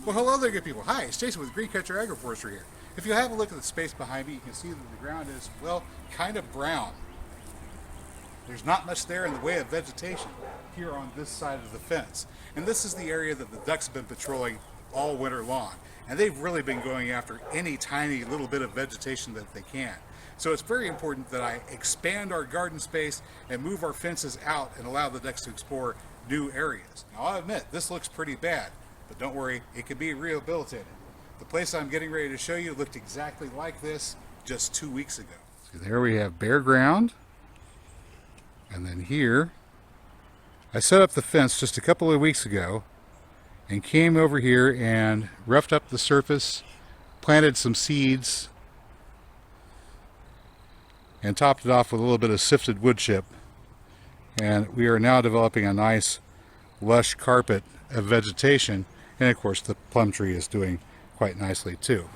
Well, hello there, good people. Hi, it's Jason with Agroforestry here. If you have a look at the space behind me, you can see that the ground is, well, kind of brown. There's not much there in the way of vegetation here on this side of the fence. And this is the area that the ducks have been patrolling all winter long. And they've really been going after any tiny little bit of vegetation that they can. So it's very important that I expand our garden space and move our fences out and allow the ducks to explore new areas. Now, I'll admit, this looks pretty bad, but don't worry, it can be rehabilitated. The place I'm getting ready to show you looked exactly like this just 2 weeks ago. So there we have bare ground. And then here, I set up the fence just a couple of weeks ago and came over here and roughed up the surface, planted some seeds, and topped it off with a little bit of sifted wood chip. And we are now developing a nice lush carpet of vegetation, and of course the plum tree is doing quite nicely too.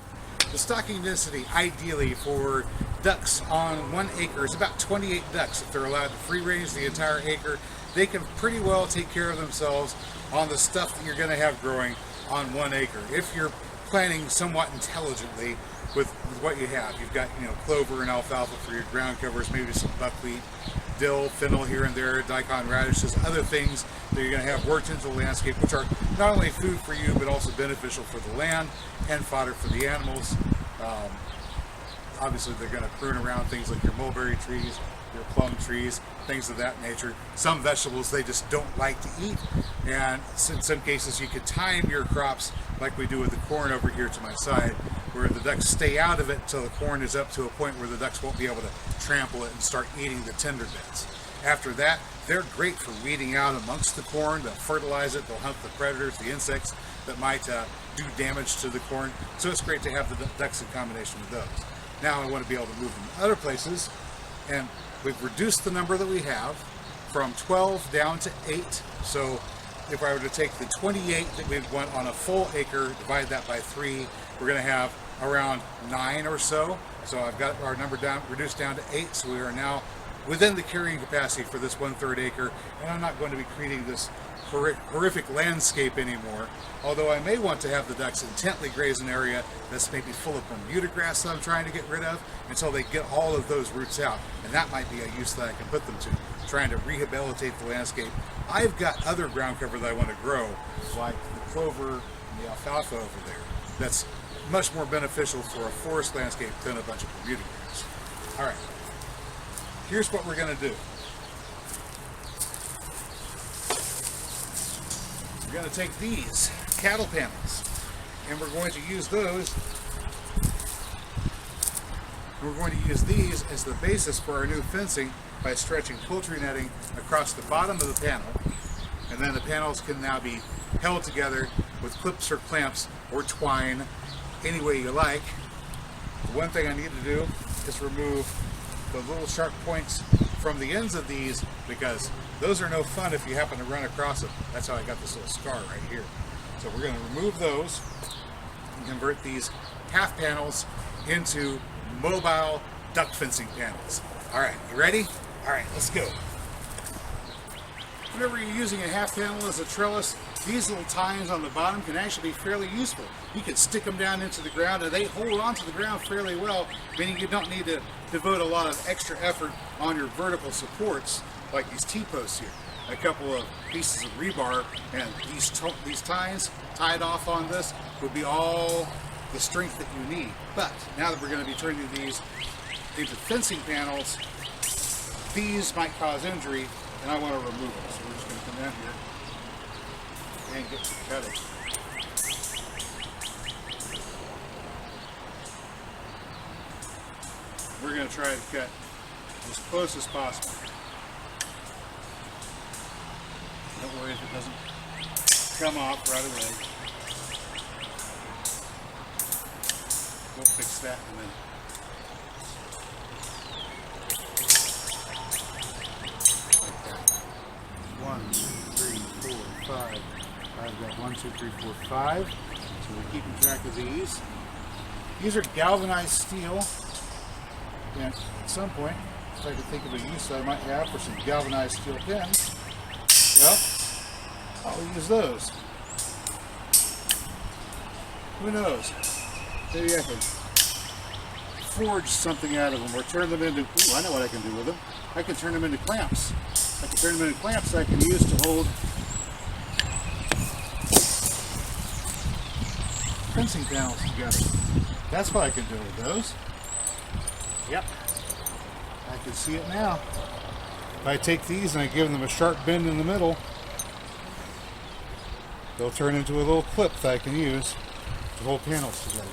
The stocking density ideally for ducks on 1 acre is about 28 ducks. If they're allowed to free range the entire acre, they can pretty well take care of themselves on the stuff that you're going to have growing on 1 acre. If you're planting somewhat intelligently with what you have, you've got, clover and alfalfa for your ground covers, maybe some buckwheat, dill, fennel here and there, daikon radishes, other things that you're going to have worked into the landscape, which are not only food for you, but also beneficial for the land and fodder for the animals. Obviously, they're going to prune around things like your mulberry trees, your plum trees, things of that nature. Some vegetables they just don't like to eat, and in some cases you could time your crops like we do with the corn over here to my side, where the ducks stay out of it until the corn is up to a point where the ducks won't be able to trample it and start eating the tender bits. After that, they're great for weeding out amongst the corn. They'll fertilize it, they'll hunt the predators, the insects that might do damage to the corn. So it's great to have the ducks in combination with those. Now I want to be able to move them to other places, and we've reduced the number that we have from 12 down to 8. So if I were to take the 28 that we want on a full acre, divide that by 3, we're going to have around 9 or so. So I've got our number reduced down to 8, so we are now within the carrying capacity for this 1/3 acre, and I'm not going to be creating this horrific landscape anymore, although I may want to have the ducks intently graze an area that's maybe full of Bermuda grass that I'm trying to get rid of until they get all of those roots out, and that might be a use that I can put them to, trying to rehabilitate the landscape. I've got other ground cover that I want to grow, like the clover and the alfalfa over there, that's much more beneficial for a forest landscape than a bunch of Bermuda grass. All right, here's what we're going to do. We're going to take these cattle panels and we're going to use those. We're going to use these as the basis for our new fencing by stretching poultry netting across the bottom of the panel, and then the panels can now be held together with clips or clamps or twine, any way you like. The one thing I need to do is remove the little sharp points from the ends of these, because those are no fun if you happen to run across them. That's how I got this little scar right here. So we're going to remove those and convert these half panels into mobile duck fencing panels. All right, you ready? All right, let's go. Whenever you're using a half panel as a trellis, these little tines on the bottom can actually be fairly useful. You can stick them down into the ground and they hold onto the ground fairly well, meaning you don't need to devote a lot of extra effort on your vertical supports like these T-posts here. A couple of pieces of rebar and these tines tied off on this will be all the strength that you need. But now that we're going to be turning these into fencing panels, these might cause injury, and I want to remove them. So we're just going to come down here and get to cutting. We're going to try to cut as close as possible. Don't worry if it doesn't come off right away. We'll fix that in a minute. Like that. 1, 2, 3, 4, 5. I've got 1, 2, 3, 4, 5. So we're keeping track of these. These are galvanized steel. And at some point, if I can think of a use that I might have for some galvanized steel pins, well, I'll use those. Who knows? Maybe I can forge something out of them or turn them into, ooh, I know what I can do with them. I can turn them into clamps. I can turn them into clamps I can use to hold fencing panels together. That's what I can do with those. Yep. I can see it now. If I take these and I give them a sharp bend in the middle, they'll turn into a little clip that I can use to hold panels together.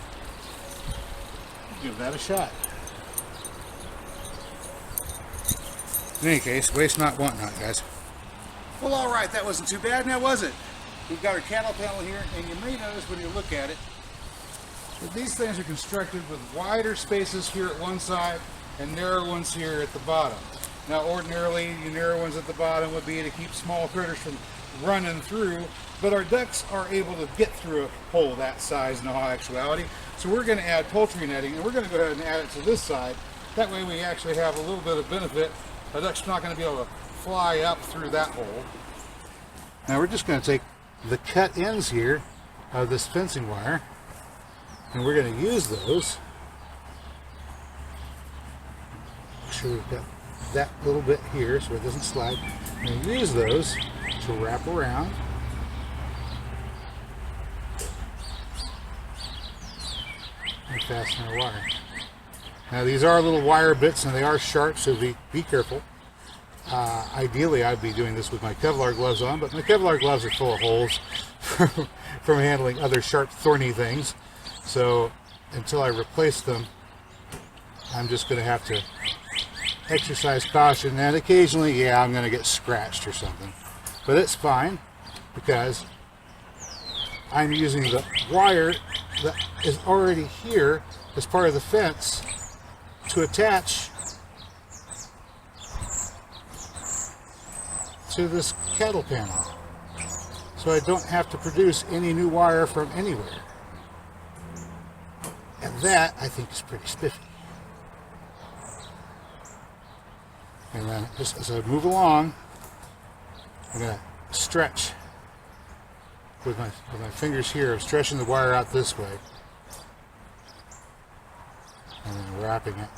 Give that a shot. In any case, waste not, want not, guys. Well, all right, that wasn't too bad now, was it? We've got our cattle panel here, and you may notice when you look at it that these things are constructed with wider spaces here at one side and narrow ones here at the bottom. Now, ordinarily, the narrow ones at the bottom would be to keep small critters from running through, but our ducks are able to get through a hole that size in all actuality. So we're going to add poultry netting, and we're going to go ahead and add it to this side. That way we actually have a little bit of benefit. The duck's not going to be able to fly up through that hole. Now we're just going to take the cut ends here of this fencing wire, and we're going to use those. Make sure we've got that little bit here so it doesn't slide. We're going to use those to wrap around. And fasten our wire. Now these are little wire bits and they are sharp, so be careful. Ideally I'd be doing this with my Kevlar gloves on, but my Kevlar gloves are full of holes from handling other sharp, thorny things. So until I replace them, I'm just going to have to exercise caution, and occasionally, yeah, I'm going to get scratched or something. But it's fine because I'm using the wire that is already here as part of the fence to attach to this cattle panel, so I don't have to produce any new wire from anywhere. And that, I think, is pretty spiffy. And then, just as I move along, I'm going to stretch with my fingers here. I'm stretching the wire out this way, and then wrapping it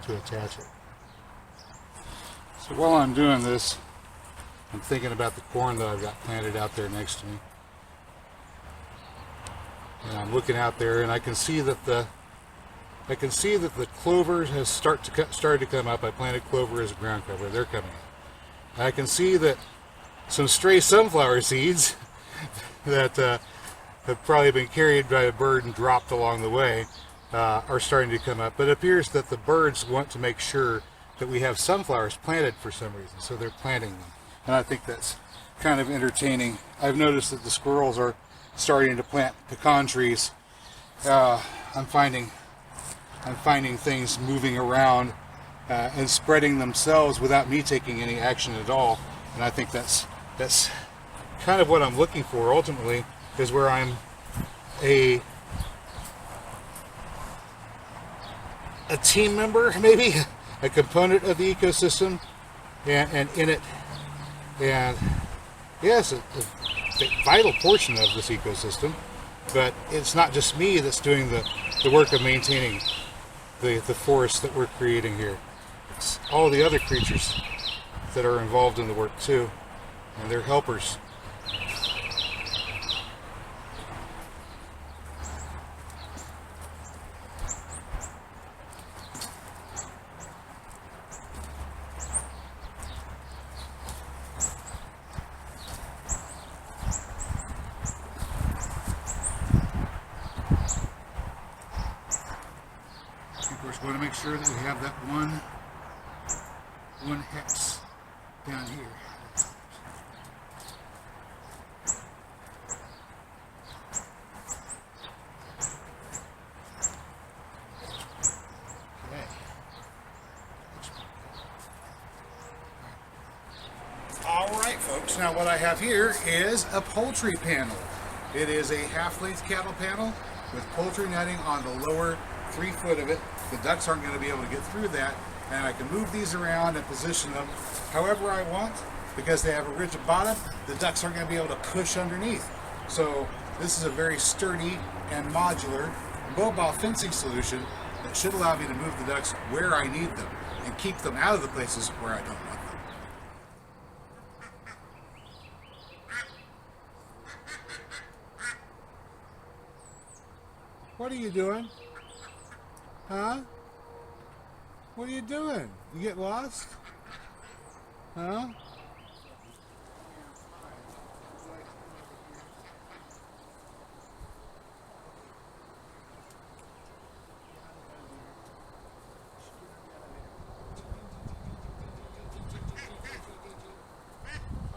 to attach it. So while I'm doing this, I'm thinking about the corn that I've got planted out there next to me. And I'm looking out there, and I can see that the clover has started to come up. I planted clover as a ground cover. They're coming up. I can see that some stray sunflower seeds that have probably been carried by a bird and dropped along the way are starting to come up. But it appears that the birds want to make sure that we have sunflowers planted for some reason, so they're planting them. And I think that's kind of entertaining. I've noticed that the squirrels are starting to plant pecan trees. I'm finding things moving around and spreading themselves without me taking any action at all. And I think that's kind of what I'm looking for ultimately, is where I'm a team member, maybe a component of the ecosystem, and in it, and yes, a vital portion of this ecosystem. But it's not just me that's doing the work of maintaining the forest that we're creating here. It's all the other creatures that are involved in the work too, and they're helpers. Of course, we want to make sure that we have that one hex down here. Okay. All right, folks. Now what I have here is a poultry panel. It is a half-length cattle panel with poultry netting on the lower 3 foot of it. The ducks aren't going to be able to get through that, and I can move these around and position them however I want. Because they have a rigid bottom, the ducks aren't going to be able to push underneath. So This is a very sturdy and modular mobile fencing solution that should allow me to move the ducks where I need them and keep them out of the places where I don't want them. What are you doing? Huh? What are you doing? You get lost? Huh?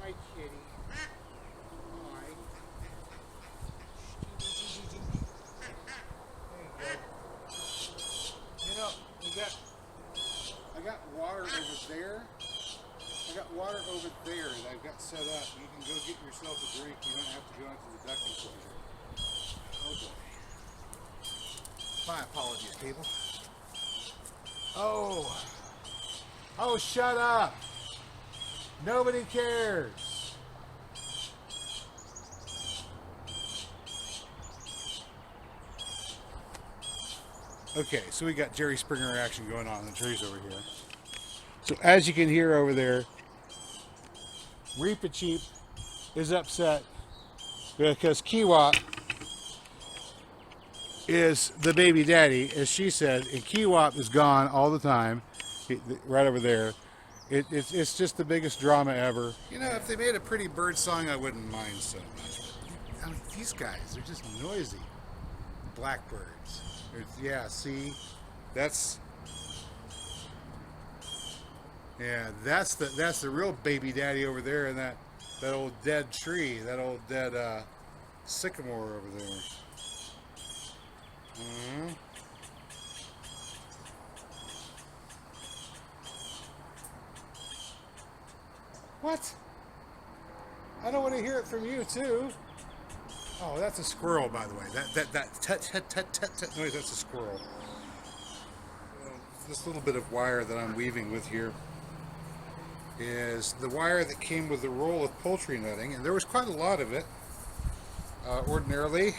Hi, kitty. Hi. You know, I got water over there. I got water over there that I've got set up. You can go get yourself a drink. You don't have to go into the duck enclosure. Oh boy. My apologies, people. Oh. Oh, shut up. Nobody cares. Okay, so we got Jerry Springer action going on in the trees over here. So as you can hear over there, Reepicheep is upset because Kiwap is the baby daddy, as she said, and Kiwap is gone all the time, right over there. It's just the biggest drama ever. You know, if they made a pretty bird song, I wouldn't mind so much. But, I mean, these guys, they're just noisy. Blackbirds. Yeah, see? That's the real baby daddy over there in that old dead tree, that old dead sycamore over there. Mm-hmm. What? I don't want to hear it from you too. Oh, that's a squirrel, by the way. That tut noise, that's a squirrel. This little bit of wire that I'm weaving with here is the wire that came with the roll of poultry netting, and there was quite a lot of it. Ordinarily,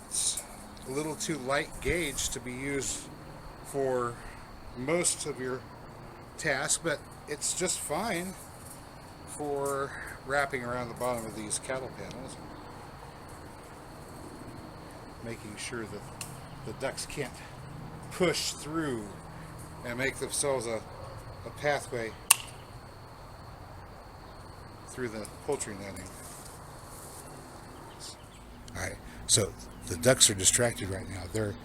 it's a little too light gauge to be used for most of your tasks, but it's just fine for wrapping around the bottom of these cattle panels, making sure that the ducks can't push through and make themselves a pathway through the poultry netting. Alright, so the ducks are distracted right now. They're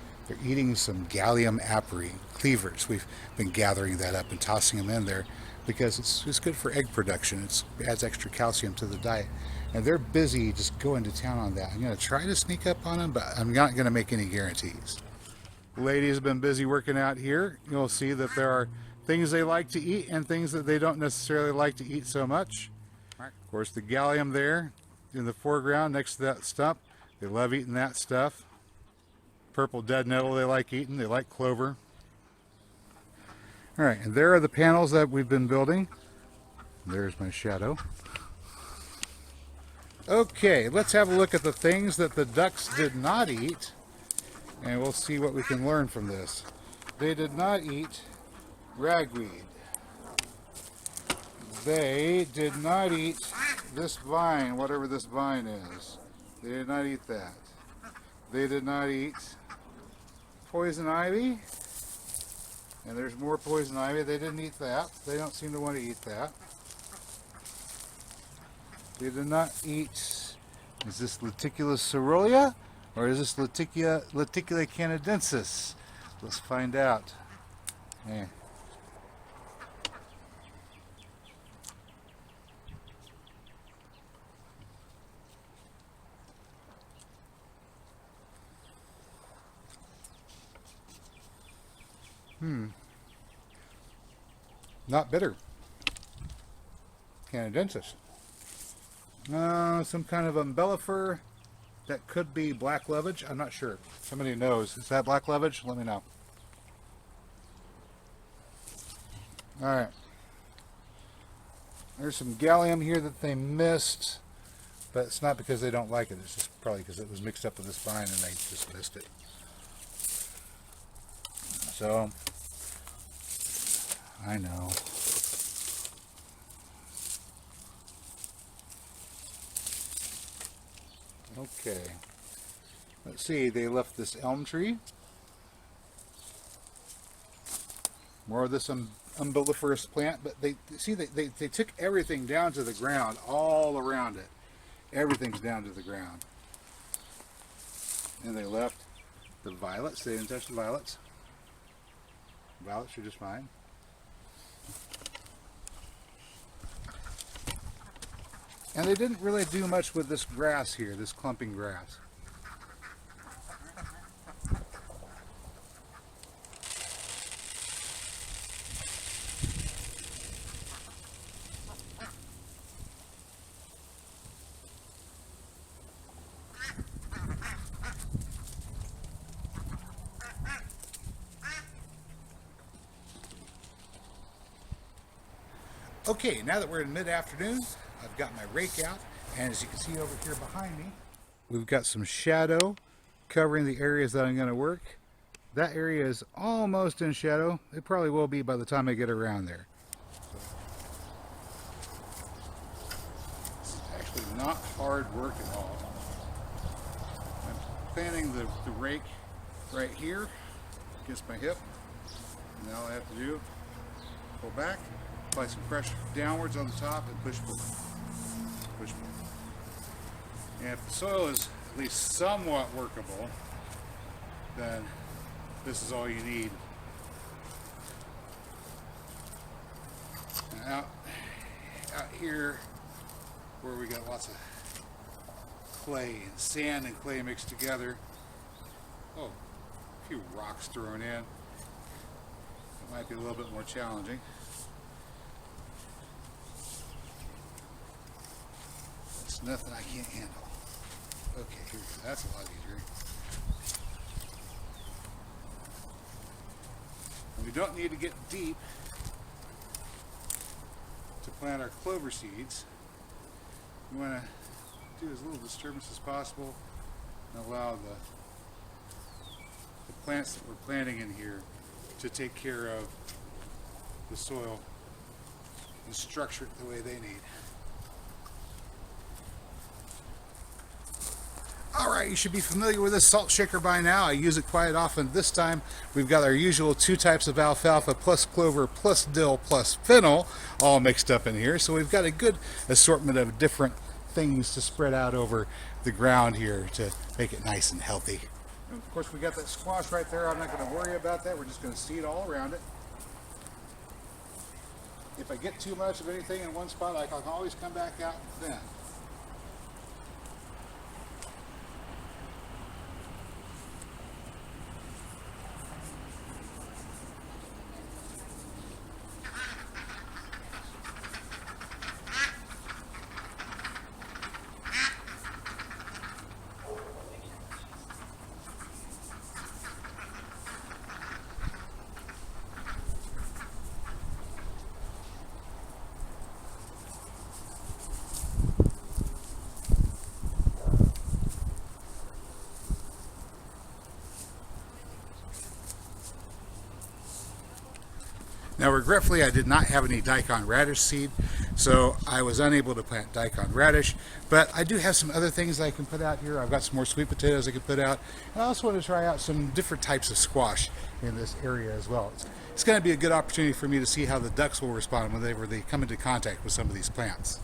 eating some Gallium aperi cleavers. We've been gathering that up and tossing them in there because it's good for egg production. It adds extra calcium to the diet. And they're busy just going to town on that. I'm going to try to sneak up on them, but I'm not going to make any guarantees. Ladies have been busy working out here. You'll see that there are things they like to eat and things that they don't necessarily like to eat so much. Of course, the Gallium there in the foreground next to that stump. They love eating that stuff. Purple dead nettle they like eating. They like clover. All right, and there are the panels that we've been building. There's my shadow. Okay, let's have a look at the things that the ducks did not eat, and we'll see what we can learn from this. They did not eat ragweed. They did not eat this vine, whatever this vine is. They did not eat that. They did not eat poison ivy. And there's more poison ivy. They didn't eat that. They don't seem to want to eat that. They did not eat, is this Lenticulus ceruleus or is this Lenticula canadensis? Let's find out. Yeah. Not bitter. Canadensis. Some kind of umbellifer. That could be black lovage. I'm not sure. Somebody knows. Is that black lovage? Let me know. Alright. There's some gallium here that they missed. But it's not because they don't like it, it's just probably because it was mixed up with this vine and they just missed it. So, I know. Okay. Let's see, they left this elm tree. More of this umbelliferous plant, but they took everything down to the ground, all around it. Everything's down to the ground. And they left the violets. They didn't touch the violets. Violets are just fine. And they didn't really do much with this grass here, this clumping grass. Okay, now that we're in mid-afternoon, I've got my rake out, and as you can see over here behind me, we've got some shadow covering the areas that I'm going to work. That area is almost in shadow. It probably will be by the time I get around there. It's actually not hard work at all. I'm planting the rake right here against my hip. And now all I have to do, pull back, apply some pressure downwards on the top, and push pull. Push pull. And if the soil is at least somewhat workable, then this is all you need. And out here, where we got lots of clay and sand and clay mixed together, oh, a few rocks thrown in. It might be a little bit more challenging. It's nothing I can't handle. Okay, here we go. That's a lot easier. And we don't need to get deep to plant our clover seeds. We want to do as little disturbance as possible and allow the plants that we're planting in here to take care of the soil and structure it the way they need. Alright, you should be familiar with this salt shaker by now. I use it quite often. This time we've got our usual 2 types of alfalfa plus clover plus dill plus fennel all mixed up in here. So we've got a good assortment of different things to spread out over the ground here to make it nice and healthy. And of course we got that squash right there. I'm not going to worry about that. We're just going to seed all around it. If I get too much of anything in one spot, I can always come back out then. Now regretfully I did not have any daikon radish seed, so I was unable to plant daikon radish, but I do have some other things I can put out here. I've got some more sweet potatoes I can put out, and I also want to try out some different types of squash in this area as well. It's going to be a good opportunity for me to see how the ducks will respond whenever they come into contact with some of these plants.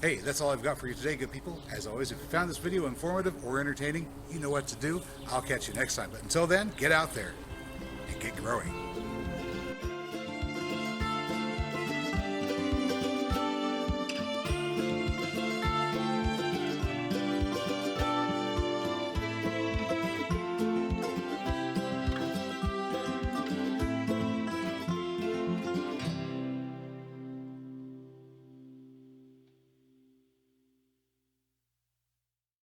Hey, that's all I've got for you today, good people. As always, if you found this video informative or entertaining, you know what to do. I'll catch you next time. But until then, get out there and get growing.